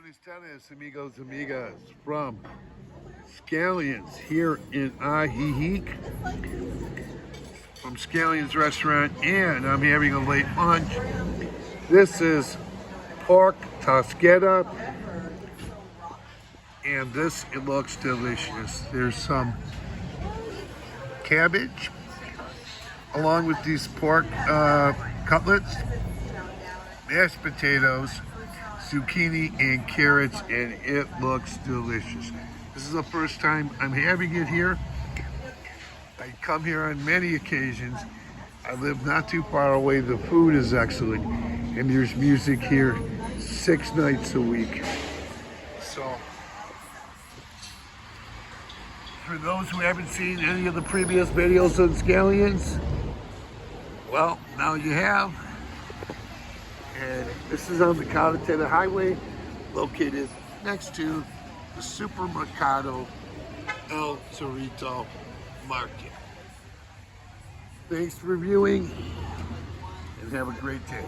Buenas tardes, amigos, amigas, from Scallion's here in AJIJIC, from Scallion's restaurant, and I'm having a late lunch. This is pork tosqueta, and this, it looks delicious. There's some cabbage along with these pork cutlets, mashed potatoes, zucchini and carrots, and it looks delicious. This is the first time I'm having it here. I come here on many occasions. I live not too far away. The food is excellent, and there's music here 6 nights a week. So, for those who haven't seen any of the previous videos on Scallion's, well, now you have. And this is on the Carretara highway, located next to the Supermercado El Torito Market. Thanks for viewing, and have a great day.